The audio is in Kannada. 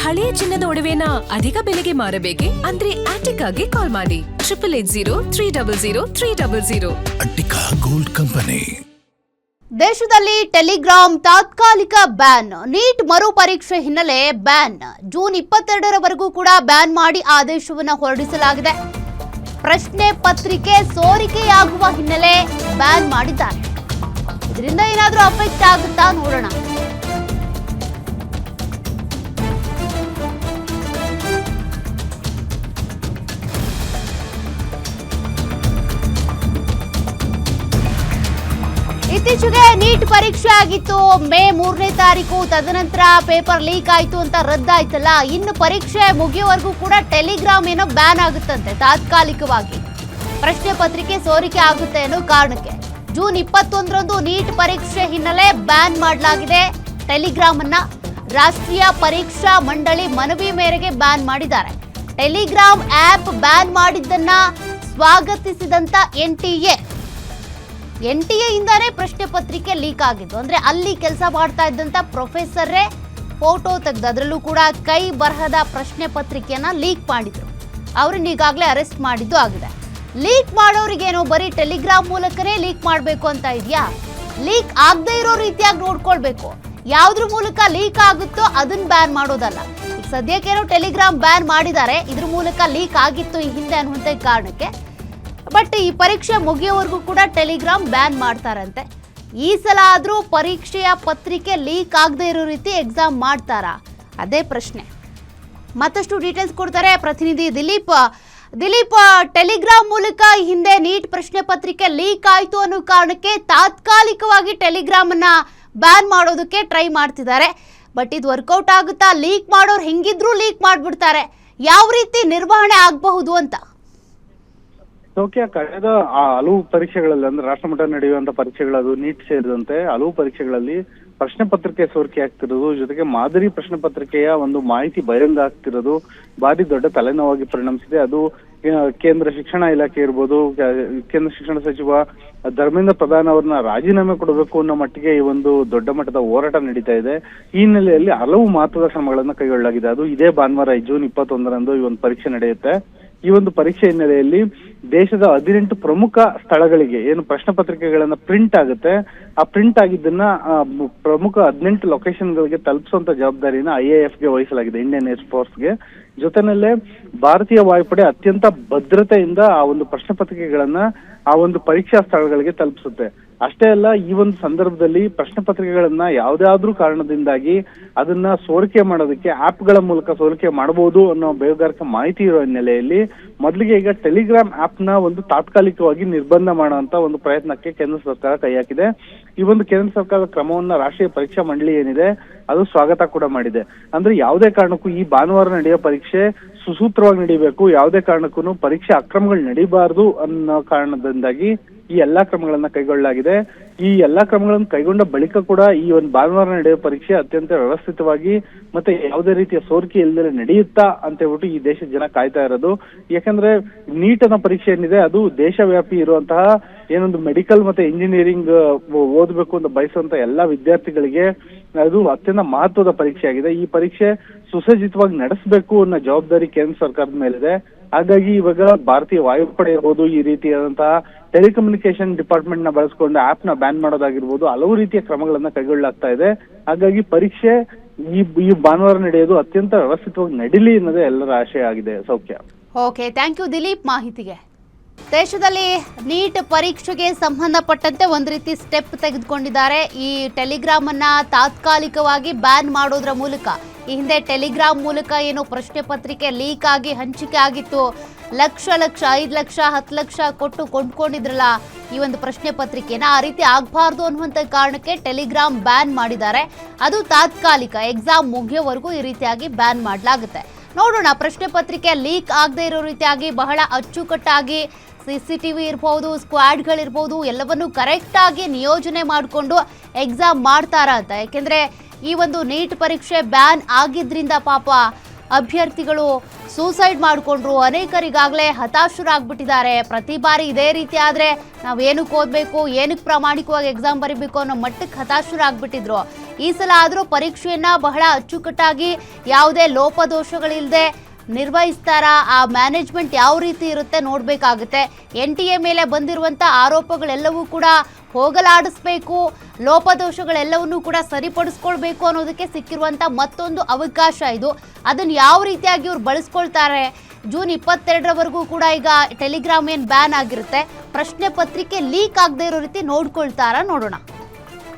ಹಳೆಯ ಚಿನ್ನದ ಒಡವೆನ ಅಧಿಕ ಬೆಲೆಗೆ ಮಾರಬೇಕೆ? ಅಂದ್ರೆ ಆಟಿಕಾಗೆ ಕಾಲ್ ಮಾಡಿ 8880 ಅಟ್ಟಿಕಾ ಗೋಲ್ಡ್ ಕಂಪನಿ. ದೇಶದಲ್ಲಿ ಟೆಲಿಗ್ರಾಮ್ ತಾತ್ಕಾಲಿಕ ಬ್ಯಾನ್. ನೀಟ್ ಮರು ಪರೀಕ್ಷೆ ಹಿನ್ನೆಲೆ ಬ್ಯಾನ್. ಜೂನ್ 22ರವರೆಗೂ ಕೂಡ ಬ್ಯಾನ್ ಮಾಡಿ ಆದೇಶವನ್ನು ಹೊರಡಿಸಲಾಗಿದೆ. ಪ್ರಶ್ನೆ ಪತ್ರಿಕೆ ಸೋರಿಕೆಯಾಗುವ ಹಿನ್ನೆಲೆ ಬ್ಯಾನ್ ಮಾಡಿದ್ದಾರೆ. ಇದರಿಂದ ಏನಾದರೂ ಅಫೆಕ್ಟ್ ಆಗುತ್ತಾ ನೋಡೋಣ. ಇತ್ತೀಚೆಗೆ ನೀಟ್ ಪರೀಕ್ಷೆ ಆಗಿತ್ತು ಮೇ 3ನೇ ತಾರೀಕು. ತದನಂತರ ಪೇಪರ್ ಲೀಕ್ ಆಯ್ತು ಅಂತ ರದ್ದಾಯ್ತಲ್ಲ. ಇನ್ನು ಪರೀಕ್ಷೆ ಮುಗಿಯುವವರೆಗೂ ಕೂಡ ಟೆಲಿಗ್ರಾಮ್ ಏನೋ ಬ್ಯಾನ್ ಆಗುತ್ತಂತೆ ತಾತ್ಕಾಲಿಕವಾಗಿ. ಪ್ರಶ್ನೆ ಪತ್ರಿಕೆ ಸೋರಿಕೆ ಆಗುತ್ತೆ ಅನ್ನೋ ಕಾರಣಕ್ಕೆ ಜೂನ್ 21ರಂದು ನೀಟ್ ಪರೀಕ್ಷೆ ಹಿನ್ನೆಲೆ ಬ್ಯಾನ್ ಮಾಡಲಾಗಿದೆ ಟೆಲಿಗ್ರಾಮ್ ಅನ್ನ. ರಾಷ್ಟ್ರೀಯ ಪರೀಕ್ಷಾ ಮಂಡಳಿ ಮನವಿ ಮೇರೆಗೆ ಬ್ಯಾನ್ ಮಾಡಿದ್ದಾರೆ. ಟೆಲಿಗ್ರಾಮ್ ಆಪ್ ಬ್ಯಾನ್ ಮಾಡಿದ್ದನ್ನ ಸ್ವಾಗತಿಸಿದಂತ ಎನ್ಟಿಎ ಇಂದಾನೇ ಪ್ರಶ್ನೆ ಪತ್ರಿಕೆ ಲೀಕ್ ಆಗಿದ್ದು. ಅಂದ್ರೆ ಅಲ್ಲಿ ಕೆಲಸ ಮಾಡ್ತಾ ಇದ್ದಂತ ಪ್ರೊಫೆಸರೇ ಫೋಟೋ ತೆಗೆದು ಅದರಲ್ಲೂ ಕೂಡ ಕೈ ಬರಹದ ಪ್ರಶ್ನೆ ಪತ್ರಿಕೆಯನ್ನ ಲೀಕ್ ಮಾಡಿದ್ರು. ಅವ್ರನ್ನ ಈಗಾಗಲೇ ಅರೆಸ್ಟ್ ಮಾಡಿದ್ದು ಆಗಿದೆ. ಲೀಕ್ ಮಾಡೋರಿಗೇನೋ ಬರೀ ಟೆಲಿಗ್ರಾಮ್ ಮೂಲಕನೇ ಲೀಕ್ ಮಾಡಬೇಕು ಅಂತ ಇದೆಯಾ? ಲೀಕ್ ಆಗದೆ ಇರೋ ರೀತಿಯಾಗಿ ನೋಡ್ಕೊಳ್ಬೇಕು. ಯಾವ್ದ್ರ ಮೂಲಕ ಲೀಕ್ ಆಗುತ್ತೋ ಅದನ್ನ ಬ್ಯಾನ್ ಮಾಡೋದಲ್ಲ. ಈಗ ಸದ್ಯಕ್ಕೇನೋ ಟೆಲಿಗ್ರಾಮ್ ಬ್ಯಾನ್ ಮಾಡಿದ್ದಾರೆ. ಇದ್ರ ಮೂಲಕ ಲೀಕ್ ಆಗಿತ್ತು ಈ ಹಿಂದೆ ಅನ್ನುವಂಥ ಕಾರಣಕ್ಕೆ. ಬಟ್ ಈ ಪರೀಕ್ಷೆ ಮುಗಿಯೋವರೆಗೂ ಕೂಡ ಟೆಲಿಗ್ರಾಮ್ ಬ್ಯಾನ್ ಮಾಡ್ತಾರಂತೆ. ಈ ಸಲ ಆದ್ರೂ ಪರೀಕ್ಷೆಯ ಪತ್ರಿಕೆ ಲೀಕ್ ಆಗದೆ ಇರೋ ರೀತಿ ಎಕ್ಸಾಮ್ ಮಾಡ್ತಾರಾ? ಅದೇ ಪ್ರಶ್ನೆ. ಮತ್ತಷ್ಟು ಡೀಟೇಲ್ಸ್ ಕೊಡ್ತಾರೆ ಪ್ರತಿನಿಧಿ ದಿಲೀಪ್. ಟೆಲಿಗ್ರಾಮ್ ಮೂಲಕ ಹಿಂದೆ ನೀಟ್ ಪ್ರಶ್ನೆ ಪತ್ರಿಕೆ ಲೀಕ್ ಆಯ್ತು ಅನ್ನೋ ಕಾರಣಕ್ಕೆ ತಾತ್ಕಾಲಿಕವಾಗಿ ಟೆಲಿಗ್ರಾಮ್ ಅನ್ನ ಬ್ಯಾನ್ ಮಾಡೋದಕ್ಕೆ ಟ್ರೈ ಮಾಡ್ತಿದ್ದಾರೆ. ಬಟ್ ಇದು ವರ್ಕೌಟ್ ಆಗುತ್ತಾ? ಲೀಕ್ ಮಾಡೋರು ಹೆಂಗಿದ್ರು ಲೀಕ್ ಮಾಡ್ಬಿಡ್ತಾರೆ. ಯಾವ ರೀತಿ ನಿರ್ವಹಣೆ ಆಗಬಹುದು ಅಂತ? ಸೌಖ್ಯ, ಕಳೆದ ಹಲವು ಪರೀಕ್ಷೆಗಳಲ್ಲಿ ಅಂದ್ರೆ ರಾಷ್ಟ್ರಮಟ್ಟ ನಡೆಯುವಂತ ಪರೀಕ್ಷೆಗಳದು ನೀಟ್ ಸೇರಿದಂತೆ ಹಲವು ಪರೀಕ್ಷೆಗಳಲ್ಲಿ ಪ್ರಶ್ನೆ ಪತ್ರಿಕೆ ಸೋರಿಕೆ ಆಗ್ತಿರೋದು, ಜೊತೆಗೆ ಮಾದರಿ ಪ್ರಶ್ನೆ ಪತ್ರಿಕೆಯ ಒಂದು ಮಾಹಿತಿ ಬಹಿರಂಗ ಆಗ್ತಿರೋದು ಭಾರಿ ದೊಡ್ಡ ತಲೆನೋವಾಗಿ ಪರಿಣಮಿಸಿದೆ. ಅದು ಕೇಂದ್ರ ಶಿಕ್ಷಣ ಇಲಾಖೆ ಇರ್ಬೋದು, ಕೇಂದ್ರ ಶಿಕ್ಷಣ ಸಚಿವ ಧರ್ಮೇಂದ್ರ ಪ್ರಧಾನ್ ಅವ್ರನ್ನ ರಾಜೀನಾಮೆ ಕೊಡಬೇಕು ಅನ್ನೋ ಮಟ್ಟಿಗೆ ಈ ಒಂದು ದೊಡ್ಡ ಮಟ್ಟದ ಹೋರಾಟ ನಡೀತಾ ಇದೆ. ಈ ಹಿನ್ನೆಲೆಯಲ್ಲಿ ಹಲವು ಮಹತ್ವದ ಕ್ರಮಗಳನ್ನ ಕೈಗೊಳ್ಳಲಾಗಿದೆ. ಅದು ಇದೇ ಭಾನುವಾರ ಜೂನ್ 21ರಂದು ಈ ಒಂದು ಪರೀಕ್ಷೆ ನಡೆಯುತ್ತೆ. ಈ ಒಂದು ಪರೀಕ್ಷೆ ಹಿನ್ನೆಲೆಯಲ್ಲಿ ದೇಶದ 18 ಪ್ರಮುಖ ಸ್ಥಳಗಳಿಗೆ ಏನು ಪ್ರಶ್ನೆ ಪತ್ರಿಕೆಗಳನ್ನ ಪ್ರಿಂಟ್ ಆಗುತ್ತೆ, ಆ ಪ್ರಿಂಟ್ ಆಗಿದ್ದನ್ನ ಪ್ರಮುಖ 18 ಲೊಕೇಶನ್ಗಳಿಗೆ ತಲುಪಿಸುವಂತ ಜವಾಬ್ದಾರಿನ IAFಗೆ ವಹಿಸಲಾಗಿದೆ, ಇಂಡಿಯನ್ ಏರ್ ಫೋರ್ಸ್ಗೆ. ಜೊತೆನಲ್ಲೇ ಭಾರತೀಯ ವಾಯುಪಡೆ ಅತ್ಯಂತ ಭದ್ರತೆಯಿಂದ ಆ ಒಂದು ಪ್ರಶ್ನೆ ಪತ್ರಿಕೆಗಳನ್ನ ಆ ಒಂದು ಪರೀಕ್ಷಾ ಸ್ಥಳಗಳಿಗೆ ತಲುಪಿಸುತ್ತೆ. ಅಷ್ಟೇ ಅಲ್ಲ, ಈ ಒಂದು ಸಂದರ್ಭದಲ್ಲಿ ಪ್ರಶ್ನೆ ಪತ್ರಿಕೆಗಳನ್ನ ಯಾವ್ದಾದ್ರೂ ಕಾರಣದಿಂದಾಗಿ ಅದನ್ನ ಸೋರಿಕೆ ಮಾಡೋದಕ್ಕೆ ಆಪ್ಗಳ ಮೂಲಕ ಸೋರಿಕೆ ಮಾಡಬಹುದು ಅನ್ನೋ ಬೇಹುಗಾರಿಕೆ ಮಾಹಿತಿ ಇರೋ ಹಿನ್ನೆಲೆಯಲ್ಲಿ ಮೊದಲಿಗೆ ಈಗ ಟೆಲಿಗ್ರಾಮ್ ಆಪ್ ನ ಒಂದು ತಾತ್ಕಾಲಿಕವಾಗಿ ನಿರ್ಬಂಧ ಮಾಡುವಂತ ಒಂದು ಪ್ರಯತ್ನಕ್ಕೆ ಕೇಂದ್ರ ಸರ್ಕಾರ ಕೈ ಹಾಕಿದೆ. ಈ ಒಂದು ಕೇಂದ್ರ ಸರ್ಕಾರದ ಕ್ರಮವನ್ನ ರಾಷ್ಟ್ರೀಯ ಪರೀಕ್ಷಾ ಮಂಡಳಿ ಏನಿದೆ ಅದು ಸ್ವಾಗತ ಕೂಡ ಮಾಡಿದೆ. ಅಂದ್ರೆ ಯಾವುದೇ ಕಾರಣಕ್ಕೂ ಈ ಭಾನುವಾರ ನಡೆಯೋ ಪರೀಕ್ಷೆ ಸುಸೂತ್ರವಾಗಿ ನಡೀಬೇಕು, ಯಾವುದೇ ಕಾರಣಕ್ಕೂ ಪರೀಕ್ಷೆ ಅಕ್ರಮಗಳು ನಡೀಬಾರದು ಅನ್ನೋ ಕಾರಣದಿಂದಾಗಿ ಈ ಎಲ್ಲಾ ಕ್ರಮಗಳನ್ನ ಕೈಗೊಳ್ಳಲಾಗಿದೆ. ಈ ಎಲ್ಲಾ ಕ್ರಮಗಳನ್ನು ಕೈಗೊಂಡ ಬಳಿಕ ಕೂಡ ಈ ಒಂದು ಭಾನುವಾರ ನಡೆಯುವ ಪರೀಕ್ಷೆ ಅತ್ಯಂತ ವ್ಯವಸ್ಥಿತವಾಗಿ ಮತ್ತೆ ಯಾವುದೇ ರೀತಿಯ ಸೋರಿಕೆ ಇಲ್ಲದೆ ನಡೆಯುತ್ತಾ ಅಂತ ಹೇಳ್ಬಿಟ್ಟು ಈ ದೇಶದ ಜನ ಕಾಯ್ತಾ ಇರೋದು. ಯಾಕಂದ್ರೆ ನೀಟ್ ಅನ್ನೋ ಪರೀಕ್ಷೆ ಏನಿದೆ ಅದು ದೇಶವ್ಯಾಪಿ ಇರುವಂತಹ ಏನೊಂದು ಮೆಡಿಕಲ್ ಮತ್ತೆ ಇಂಜಿನಿಯರಿಂಗ್ ಓದಬೇಕು ಅಂತ ಬಯಸುವಂತ ಎಲ್ಲಾ ವಿದ್ಯಾರ್ಥಿಗಳಿಗೆ ಅದು ಅತ್ಯಂತ ಮಹತ್ವದ ಪರೀಕ್ಷೆ ಆಗಿದೆ. ಈ ಪರೀಕ್ಷೆ ಸುಸಜ್ಜಿತವಾಗಿ ನಡೆಸಬೇಕು ಅನ್ನೋ ಜವಾಬ್ದಾರಿ ಕೇಂದ್ರ ಸರ್ಕಾರದ ಮೇಲಿದೆ. ಹಾಗಾಗಿ ಇವಾಗ ಭಾರತೀಯ ವಾಯುಪಡೆ ಇರ್ಬೋದು, ಈ ರೀತಿಯಾದಂತಹ ಟೆಲಿಕಮ್ಯುನಿಕೇಶನ್ ಡಿಪಾರ್ಟ್ಮೆಂಟ್ ನ ಬಳಸ್ಕೊಂಡು ಆಪ್ ನ ಬ್ಯಾನ್ ಮಾಡೋದಾಗಿರ್ಬೋದು, ಹಲವು ರೀತಿಯ ಕ್ರಮಗಳನ್ನ ಕೈಗೊಳ್ಳಲಾಗ್ತಾ ಇದೆ. ಹಾಗಾಗಿ ಪರೀಕ್ಷೆ ಈ ಭಾನುವಾರ ನಡೆಯೋದು ಅತ್ಯಂತ ವ್ಯವಸ್ಥಿತವಾಗಿ ನಡೀಲಿ ಅನ್ನೋದೇ ಎಲ್ಲರ ಆಶಯ ಆಗಿದೆ. ಸೌಖ್ಯ. ಓಕೆ, ಥ್ಯಾಂಕ್ ಯು ದಿಲೀಪ್ ಮಾಹಿತಿಗೆ. ದೇಶದಲ್ಲಿ ನೀಟ್ ಪರೀಕ್ಷೆಗೆ ಸಂಬಂಧಪಟ್ಟಂತೆ ಒಂದು ರೀತಿ ಸ್ಟೆಪ್ ತೆಗೆದುಕೊಂಡಿದ್ದಾರೆ. ಈ ಟೆಲಿಗ್ರಾಮ್ ಅನ್ನ ತಾತ್ಕಾಲಿಕವಾಗಿ ಬ್ಯಾನ್ ಮಾಡೋದ್ರ ಮೂಲಕ. ಈ ಹಿಂದೆ ಟೆಲಿಗ್ರಾಮ್ ಮೂಲಕ ಏನೋ ಪ್ರಶ್ನೆ ಪತ್ರಿಕೆ ಲೀಕ್ ಆಗಿ ಹಂಚಿಕೆ ಆಗಿತ್ತು. ಲಕ್ಷ 5 ಲಕ್ಷ 10 ಲಕ್ಷ ಕೊಟ್ಟು ಕೊಂಡ್ಕೊಂಡಿದ್ರಲ್ಲ ಈ ಒಂದು ಪ್ರಶ್ನೆ ಪತ್ರಿಕೆನ, ಆ ರೀತಿ ಆಗಬಾರ್ದು ಅನ್ನುವಂಥ ಕಾರಣಕ್ಕೆ ಟೆಲಿಗ್ರಾಮ್ ಬ್ಯಾನ್ ಮಾಡಿದ್ದಾರೆ. ಅದು ತಾತ್ಕಾಲಿಕ, ಎಕ್ಸಾಮ್ ಮುಗಿಯೋವರೆಗೂ ಈ ರೀತಿಯಾಗಿ ಬ್ಯಾನ್ ಮಾಡಲಾಗುತ್ತೆ. ನೋಡೋಣ, ಪ್ರಶ್ನೆ ಪತ್ರಿಕೆ ಲೀಕ್ ಆಗದೆ ಇರೋ ರೀತಿಯಾಗಿ ಬಹಳ ಅಚ್ಚುಕಟ್ಟಾಗಿ CCTV ಇರ್ಬೋದು, ಸ್ಕ್ವಾಡ್ಗಳಿರ್ಬೋದು, ಎಲ್ಲವನ್ನೂ ಕರೆಕ್ಟಾಗಿ ನಿಯೋಜನೆ ಮಾಡಿಕೊಂಡು ಎಕ್ಸಾಮ್ ಮಾಡ್ತಾರಾ ಅಂತ. ಯಾಕೆಂದರೆ ಈ ಒಂದು ನೀಟ್ ಪರೀಕ್ಷೆ ಬ್ಯಾನ್ ಆಗಿದ್ರಿಂದ ಪಾಪ ಅಭ್ಯರ್ಥಿಗಳು ಸೂಸೈಡ್ ಮಾಡಿಕೊಂಡ್ರು. ಅನೇಕರಿಗಾಗಲೇ ಹತಾಶರಾಗ್ಬಿಟ್ಟಿದ್ದಾರೆ. ಪ್ರತಿ ಬಾರಿ ಇದೇ ರೀತಿ ಆದರೆ ನಾವು ಏನಕ್ಕೆ ಓದಬೇಕು, ಏನಕ್ಕೆ ಪ್ರಾಮಾಣಿಕವಾಗಿ ಎಕ್ಸಾಮ್ ಬರೀಬೇಕು ಅನ್ನೋ ಮಟ್ಟಕ್ಕೆ ಹತಾಶರಾಗ್ಬಿಟ್ಟಿದ್ರು. ಈ ಸಲ ಆದರೂ ಪರೀಕ್ಷೆಯನ್ನ ಬಹಳ ಅಚ್ಚುಕಟ್ಟಾಗಿ ಯಾವುದೇ ಲೋಪದೋಷಗಳಿಲ್ಲದೆ ನಿರ್ವಹಿಸ್ತಾರಾ, ಆ ಮ್ಯಾನೇಜ್ಮೆಂಟ್ ಯಾವ ರೀತಿ ಇರುತ್ತೆ ನೋಡಬೇಕಾಗುತ್ತೆ. NTA ಮೇಲೆ ಬಂದಿರುವಂಥ ಆರೋಪಗಳೆಲ್ಲವೂ ಕೂಡ ಹೋಗಲಾಡಿಸ್ಬೇಕು, ಲೋಪದೋಷಗಳೆಲ್ಲವನ್ನೂ ಕೂಡ ಸರಿಪಡಿಸ್ಕೊಳ್ಬೇಕು ಅನ್ನೋದಕ್ಕೆ ಸಿಕ್ಕಿರುವಂಥ ಮತ್ತೊಂದು ಅವಕಾಶ ಇದು. ಅದನ್ನು ಯಾವ ರೀತಿಯಾಗಿ ಇವ್ರು ಬಳಸ್ಕೊಳ್ತಾರೆ. ಜೂನ್ 22ರವರೆಗೂ ಕೂಡ ಈಗ ಟೆಲಿಗ್ರಾಮ್ ಏನು ಬ್ಯಾನ್ ಆಗಿರುತ್ತೆ, ಪ್ರಶ್ನೆ ಪತ್ರಿಕೆ ಲೀಕ್ ಆಗದೆ ಇರೋ ರೀತಿ ನೋಡ್ಕೊಳ್ತಾರಾ ನೋಡೋಣ.